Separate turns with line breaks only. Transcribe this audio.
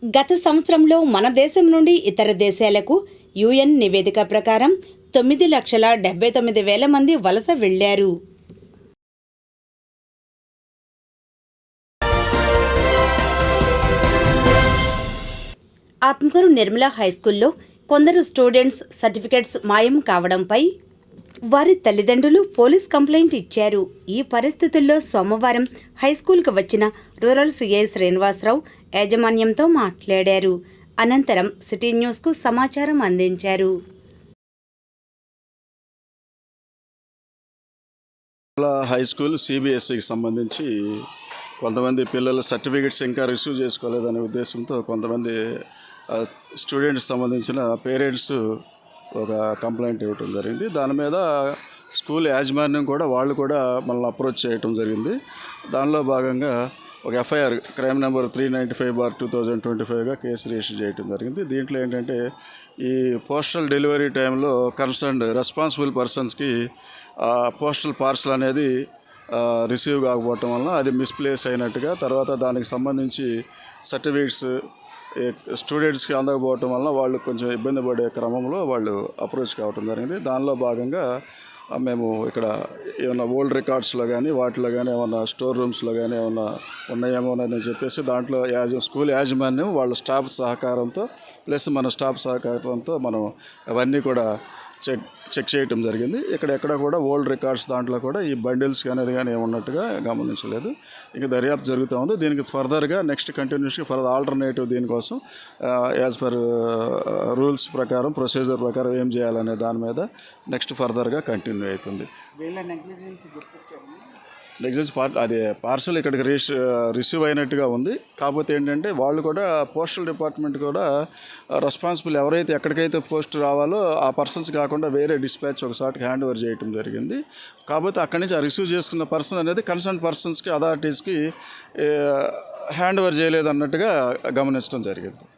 గత సంవత్సరంలో మన దేశం నుండి ఇతర దేశాలకు యుఎన్ నివేదిక ప్రకారం 9,79,000 మంది వలస వెళ్లారు. ఆత్మకూరు నిర్మలా హైస్కూల్లో కొందరు స్టూడెంట్స్ సర్టిఫికెట్స్ మాయం కావడంపై వారి తల్లిదండ్రులు పోలీస్ కంప్లైంట్ ఇచ్చారు. ఈ పరిస్థితుల్లో సోమవారం హైస్కూల్కు వచ్చిన రూరల్ సిఐ శ్రీనివాసరావు యాజమాన్యంతో మాట్లాడారు. అనంతరం సిటీ న్యూస్కు సమాచారం అందించారు.
హై స్కూల్ సిబిఎస్ఈకి సంబంధించి కొంతమంది పిల్లలు సర్టిఫికెట్స్ ఇంకా రిసీవ్ చేసుకోలేదనే ఉద్దేశంతో కొంతమంది స్టూడెంట్స్ సంబంధించిన పేరెంట్స్ ఒక కంప్లైంట్ ఇవ్వటం జరిగింది. దాని మీద స్కూల్ యాజమాన్యం కూడా వాళ్ళు కూడా మనల్ని అప్రోచ్ చేయటం జరిగింది. దానిలో భాగంగా ఒక ఎఫ్ఐఆర్ క్రైమ్ నెంబర్ 395/2025గా కేసు రిజిస్టర్ చేయడం జరిగింది. దీంట్లో ఏంటంటే ఈ పోస్టల్ డెలివరీ టైంలో కన్సర్న్డ్ రెస్పాన్సిబుల్ పర్సన్స్కి పోస్టల్ పార్సల్ అనేది రిసీవ్ కాకపోవటం వలన అది మిస్ప్లేస్ అయినట్టుగా, తర్వాత దానికి సంబంధించి సర్టిఫికేట్స్ స్టూడెంట్స్కి అందకపోవటం వలన వాళ్ళు కొంచెం ఇబ్బంది పడే క్రమంలో వాళ్ళు అప్రోచ్ కావటం జరిగింది. దానిలో భాగంగా మేము ఇక్కడ ఏమైనా ఓల్డ్ రికార్డ్స్లో కానీ వాటిలో కానీ ఏమన్నా స్టోర్ రూమ్స్లో కానీ ఏమన్నా ఉన్నాయేమోనని చెప్పేసి దాంట్లో స్కూల్ యాజమాన్యం వాళ్ళ స్టాఫ్ సహకారంతో ప్లస్ మన స్టాఫ్ సహకారంతో మనం అవన్నీ కూడా చెక్ చేయటం జరిగింది. ఎక్కడ కూడా ఓల్డ్ రికార్డ్స్ దాంట్లో కూడా ఈ బండిల్స్ అనేది కానీ ఏమున్నట్టుగా గమనించలేదు. ఇంకా దర్యాప్తు జరుగుతూ ఉంది. దీనికి ఫర్దర్గా నెక్స్ట్ కంటిన్యూస్గా ఆల్టర్నేటివ్ దీనికోసం యాజ్ పర్ రూల్స్ ప్రకారం ప్రొసీజర్ ప్రకారం ఏం చేయాలనే దాని మీద నెక్స్ట్ ఫర్దర్గా కంటిన్యూ అవుతుంది. నెగ్లిజెన్స్ అది పార్సల్ ఇక్కడికి రిసీవ్ అయినట్టుగా ఉంది. కాకపోతే ఏంటంటే వాళ్ళు కూడా పోస్టల్ డిపార్ట్మెంట్ కూడా రెస్పాన్సిబుల్ ఎవరైతే ఎక్కడికైతే పోస్ట్ రావాలో ఆ పర్సన్స్ కాకుండా వేరే డిస్పాచ్ ఒకసారికి హ్యాండ్ ఓవర్ చేయటం జరిగింది. కాకపోతే అక్కడి నుంచి ఆ రిసీవ్ చేసుకున్న పర్సన్ అనేది కన్సర్న్ పర్సన్స్కి అథారిటీస్కి హ్యాండ్ ఓవర్ చేయలేదు అన్నట్టుగా గమనించడం జరిగింది.